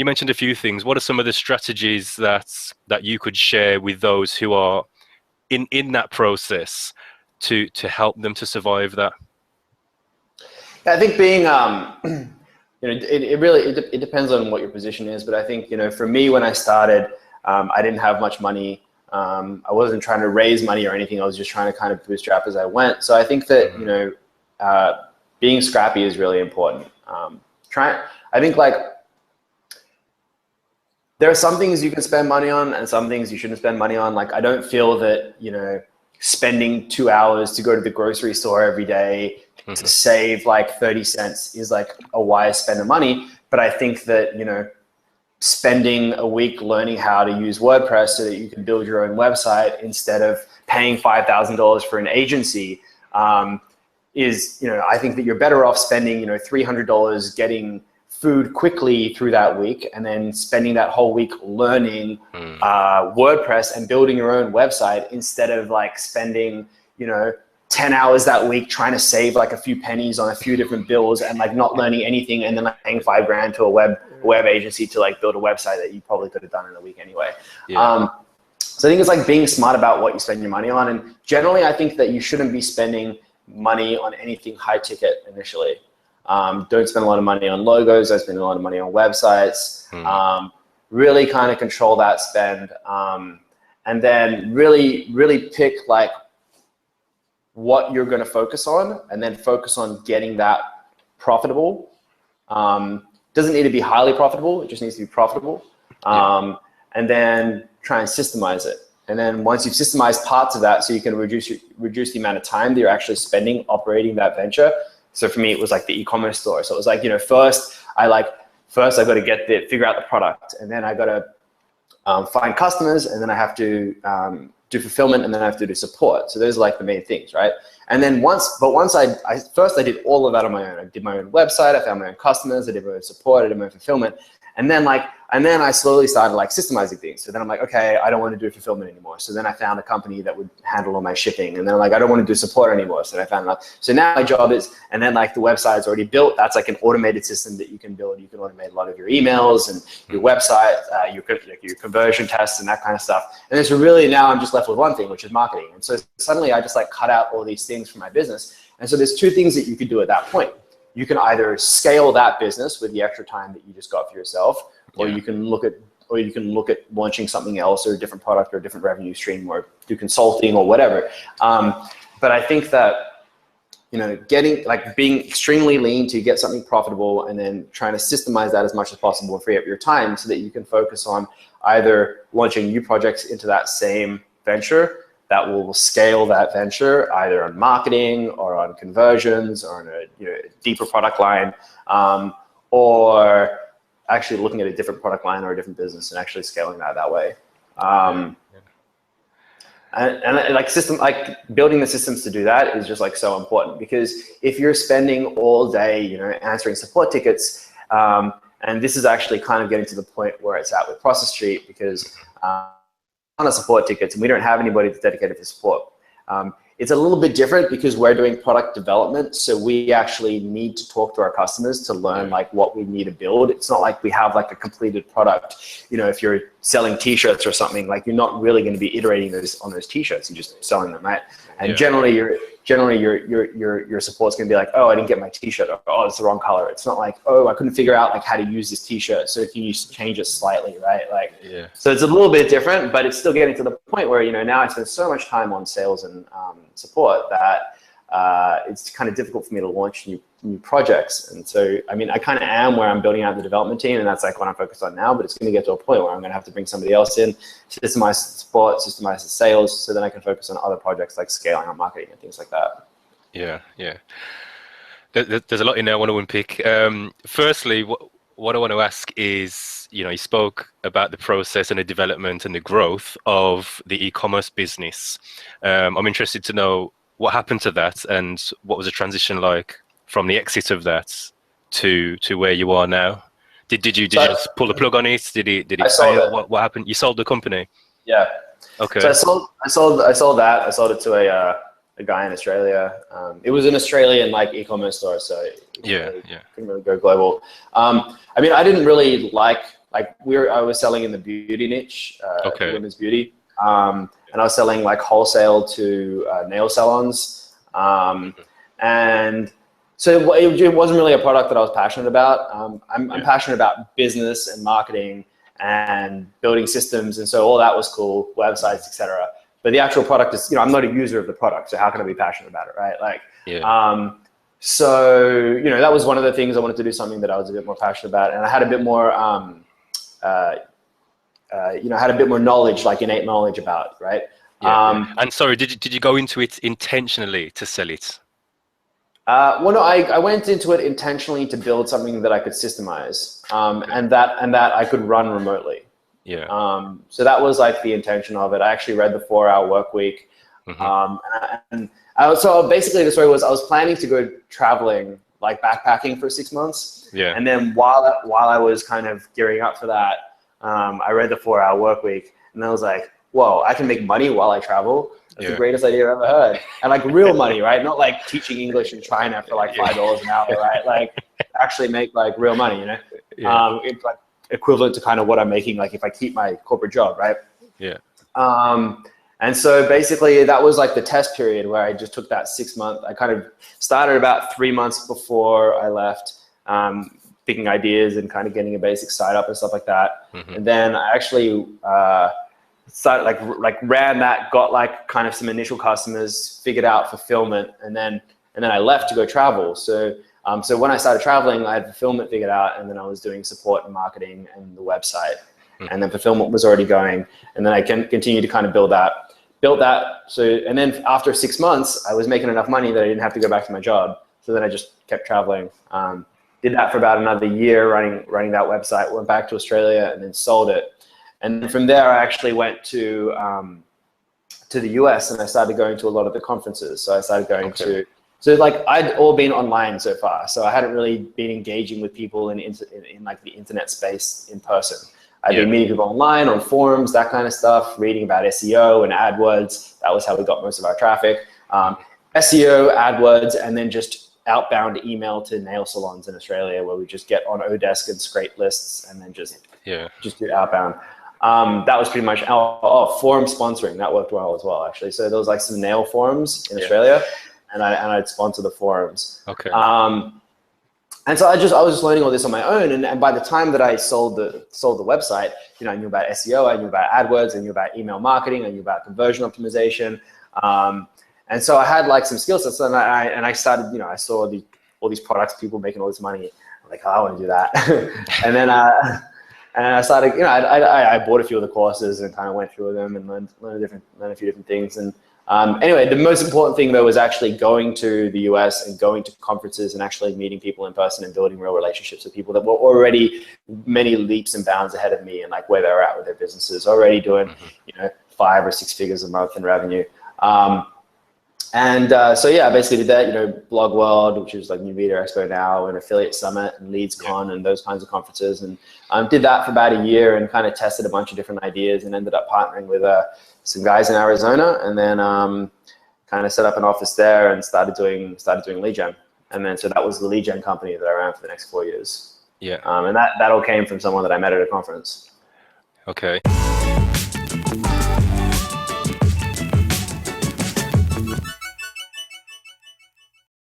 you mentioned a few things. What are some of the strategies that you could share with those who are in that process to help them to survive that? I think being, it really depends on what your position is, but I think, for me, when I started, I didn't have much money. I wasn't trying to raise money or anything. I was just trying to kind of bootstrap as I went. So I think that, being scrappy is really important. I think like there are some things you can spend money on and some things you shouldn't spend money on. Like, I don't feel that, spending 2 hours to go to the grocery store every day to save like 30 cents is like a wise spend of money. But I think that, spending a week learning how to use WordPress so that you can build your own website instead of paying $5,000 for an agency is, I think that you're better off spending, $300 getting food quickly through that week and then spending that whole week learning WordPress and building your own website instead of like spending, 10 hours that week trying to save like a few pennies on a few different bills and like not learning anything and then like paying $5,000 to a web agency to like build a website that you probably could have done in a week anyway. Yeah. So I think it's like being smart about what you spend your money on. And generally I think that you shouldn't be spending money on anything high ticket initially. Don't spend a lot of money on logos. I spend a lot of money on websites. Really kind of control that spend. And then really pick like what you're going to focus on and then focus on getting that profitable. Doesn't need to be highly profitable. It just needs to be profitable. And then try and systemize it. And then once you've systemized parts of that, so you can reduce the amount of time that you're actually spending operating that venture. So for me, it was like the e-commerce store. So it was like, first I got to figure out the product, and then I got to find customers, and then I have to do fulfillment, and then I have to do support. So those are like the main things, right? And then once I did all of that on my own. I did my own website, I found my own customers, I did my own support, I did my own fulfillment. And then I slowly started like systemizing things. So then I'm like, okay, I don't want to do fulfillment anymore. So then I found a company that would handle all my shipping. And then I don't want to do support anymore. So then I found so now my job is, and then like the website's already built. That's like an automated system that you can build. You can automate a lot of your emails and your website, your conversion tests and that kind of stuff. And then so really now I'm just left with one thing, which is marketing. And so suddenly I just like cut out all these things from my business. And so there's two things that you could do at that point. You can either scale that business with the extra time that you just got for yourself, or you can look at launching something else or a different product or a different revenue stream or do consulting or whatever. But I think that, being extremely lean to get something profitable and then trying to systemize that as much as possible and free up your time so that you can focus on either launching new projects into that same venture that will scale that venture either on marketing or on conversions or on a deeper product line, or actually looking at a different product line or a different business and actually scaling that way. And building the systems to do that is just like so important, because if you're spending all day, answering support tickets, and this is actually kind of getting to the point where it's at with Process Street, because on support tickets and we don't have anybody that's dedicated for support. It's a little bit different because we're doing product development. So we actually need to talk to our customers to learn like what we need to build. It's not like we have like a completed product. If you're selling t-shirts or something, like you're not really going to be iterating on those t-shirts. You're just selling them, right? And generally your support's going to be like, oh, I didn't get my t-shirt, or oh, it's the wrong color. It's not like, oh, I couldn't figure out like how to use this t-shirt, so if you change it slightly, right? So it's a little bit different, but it's still getting to the point where now I spend so much time on sales and support that it's kind of difficult for me to launch new projects. And so I kind of am where I'm building out the development team, and that's like what I'm focused on now. But it's going to get to a point where I'm going to have to bring somebody else in, systemize the support, systemize the sales, so then I can focus on other projects like scaling on marketing and things like that. Yeah. There's a lot in there I want to unpick. Firstly, what I want to ask is, you spoke about the process and the development and the growth of the e-commerce business. I'm interested to know what happened to that and what was the transition like from the exit of that to where you are now. Did you just pull the plug on it? Did it fail? What happened? You sold the company? Yeah. Okay. So I sold that. I sold it to a guy in Australia. It was an Australian e-commerce store, so couldn't really go global. I didn't really like I was selling in the beauty niche, Okay. women's beauty, and I was selling like wholesale to nail salons, and so it wasn't really a product that I was passionate about. I'm passionate about business and marketing and building systems, and so all that was cool, websites, etc. But the actual product is, I'm not a user of the product, so how can I be passionate about it, right? Like, so that was one of the things I wanted to do, something that I was a bit more passionate about, and I had a bit more, had a bit more knowledge, like innate knowledge about, right? And sorry, did you go into it intentionally to sell it? Well, no, I went into it intentionally to build something that I could systemize, and that I could run remotely. Yeah. So that was like the intention of it. I actually read the 4-Hour Workweek. So basically the story was I was planning to go traveling, like backpacking for 6 months. Yeah. And then while I was kind of gearing up for that, I read the 4-Hour Workweek, and I was like, whoa, I can make money while I travel. That's the greatest idea I've ever heard. And like real money, right? Not like teaching English in China for like $5 an hour, right? Like actually make like real money, It's like equivalent to kind of what I'm making, like if I keep my corporate job, right? Yeah. And so basically that was like the test period where I just took that 6 month. I kind of started about 3 months before I left, picking ideas and kind of getting a basic site up and stuff like that. And then I actually started like ran that, got like kind of some initial customers, figured out fulfillment, and then I left to go travel. So when I started traveling, I had fulfillment figured out, and then I was doing support and marketing and the website, and then fulfillment was already going, and then I can continue to kind of build that. So, and then after 6 months, I was making enough money that I didn't have to go back to my job. So then I just kept traveling. Did that for about another year, running that website. Went back to Australia and then sold it. And then from there, I actually went to the US, and I started going to a lot of the conferences. So I started going to. So like I'd all been online so far, so I hadn't really been engaging with people in like the internet space in person. I'd been meeting people online, on forums, that kind of stuff, reading about SEO and AdWords. That was how we got most of our traffic. SEO, AdWords, and then just outbound email to nail salons in Australia, where we just get on Odesk and scrape lists and then just do outbound. That was pretty much forum sponsoring. That worked well as well, actually. So there was like some nail forums in Australia, and I'd sponsor the forums. Okay. And so I was just learning all this on my own. And by the time that I sold the website, I knew about SEO, I knew about AdWords, I knew about email marketing, I knew about conversion optimization. And so I had like some skill sets, and I started, I saw all these products, people making all this money. I'm like, I want to do that. And then I started, I bought a few of the courses and kind of went through them and learned a few different things. And anyway, the most important thing though was actually going to the US and going to conferences and actually meeting people in person and building real relationships with people that were already many leaps and bounds ahead of me, and like where they were at with their businesses, already doing 5 or 6 figures a month in revenue. So yeah, I basically did that, Blog World, which is like New Media Expo now, and Affiliate Summit and LeadsCon and those kinds of conferences, and did that for about a year and kind of tested a bunch of different ideas, and ended up partnering with some guys in Arizona, and then kind of set up an office there and started doing lead gen. And then so that was the lead gen company that I ran for the next 4 years. And that all came from someone that I met at a conference. Okay.